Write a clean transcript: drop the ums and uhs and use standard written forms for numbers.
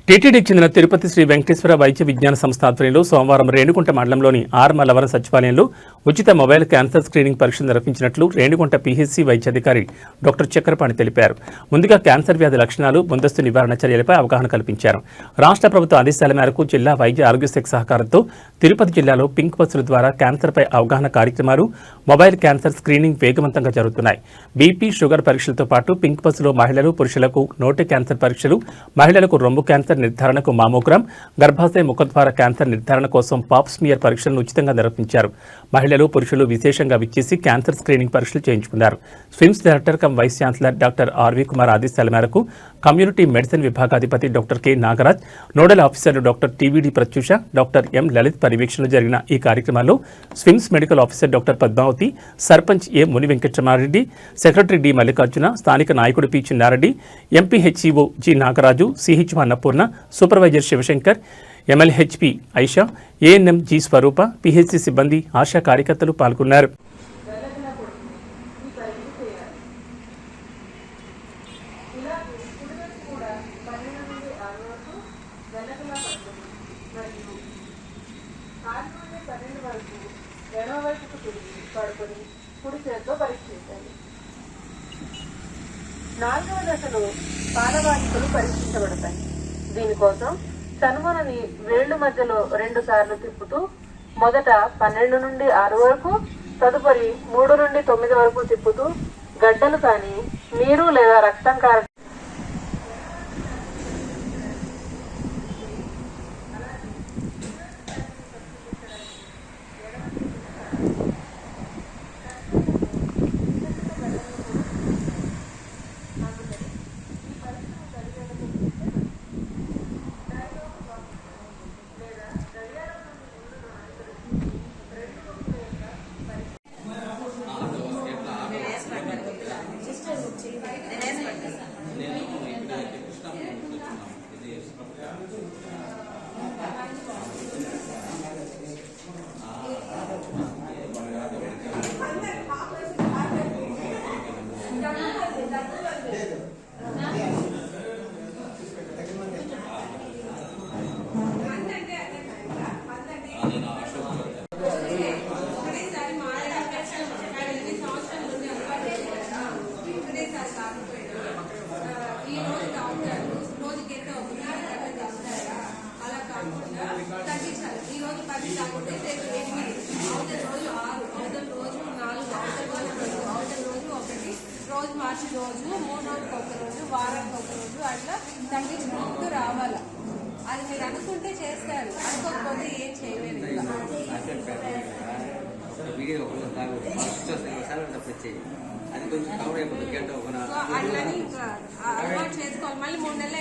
టీటీడీకి చెందిన తిరుపతి శ్రీ వెంకటేశ్వర వైద్య విజ్ఞాన సంస్థ ఆధ్వర్యంలో సోమవారం రేణిగుంట మండలంలోని ఆర్మలవరం సచివాలయంలో ఉచిత మొబైల్ క్యాన్సర్ స్క్రీనింగ్ పరీక్షలు నిర్వహించినట్లు రేణిగుంట పీహెచ్సీ వైద్యాధికారి డాక్టర్ చక్రపాణి తెలిపారు. ముందుగా క్యాన్సర్ వ్యాధి లక్షణాలు, ముందస్తు నివారణ చర్యలపై అవగాహన కల్పించారు. రాష్ట్ర ప్రభుత్వ ఆదేశాల మేరకు జిల్లా వైద్య ఆరోగ్య శాఖ సహకారంతో తిరుపతి జిల్లాలో పింక్ బస్సుల ద్వారా క్యాన్సర్పై అవగాహన కార్యక్రమాలు, మొబైల్ క్యాన్సర్ స్క్రీనింగ్ వేగవంతంగా జరుగుతున్నాయి. బీపీ, షుగర్ పరీక్షలతో పాటు పింక్ బస్సులో మహిళలు, పురుషులకు నోటి క్యాన్సర్ పరీక్షలు, మహిళలకు రొమ్ము క్యాన్సర్ నిర్ధారణకు మామోగ్రామ్, గర్భాశయ ముఖద్వార క్యాన్సర్ నిర్ధారణ కోసం పాప్ స్మియర్ పరీక్షలను ఉచితంగా నిర్వహించారు. మహిళలు, పురుషులు విశేషంగా విచ్చేసి క్యాన్సర్ స్క్రీనింగ్ పరీక్షలు చేయించుకున్నారు. SVIMS director cum vice chancellor doctor R V Kumar ఆదేశాల మేరకు కమ్యూనిటీ మెడిసిన్ విభాగాధిపతి డాక్టర్ కె నాగరాజ్, నోడల్ ఆఫీసర్లు doctor T V D Pratyusha, doctor M Lalith పర్యవేక్షణలో జరిగిన ఈ కార్యక్రమాల్లో SVIMS medical officer doctor Padmavathi, sarpanch A Muni Venkataramareddy, secretary D Mallikarjuna, స్థానిక నాయకుడు P Chinnareddy, MPHEO G Nagaraju, CHO Annapurna, supervisor Sivashankar, MLHP Aisha, ANM G Swaroopa, PHC సిబ్బంది, ఆశా కార్యకర్తలు పాల్గొన్నారు. నాలుగవ దశలో పాలవాహికలు పరీక్షించబడతాయి. దీనికోసం చనుమొనని వేళ్లు మధ్యలో 2 సార్లు తిప్పుతూ మొదట 12 నుండి 6 వరకు, తదుపరి 3 నుండి 9 వరకు తిప్పుతూ గడ్డలు కానీ నీరు లేదా రక్తం కారడం మార్చి రోజు 3 రోజులకు ఒక రోజు, వారానికి ఒక రోజు అట్లా తగ్గించుకుంటూ రావాలా. అది మీరు అనుకుంటే చేస్తారు, అనుకోకపోతే ఏం చేయలేరు. అట్లని ఇంకా అలవాటు చేసుకోవాలి. మళ్ళీ 3 నెలలు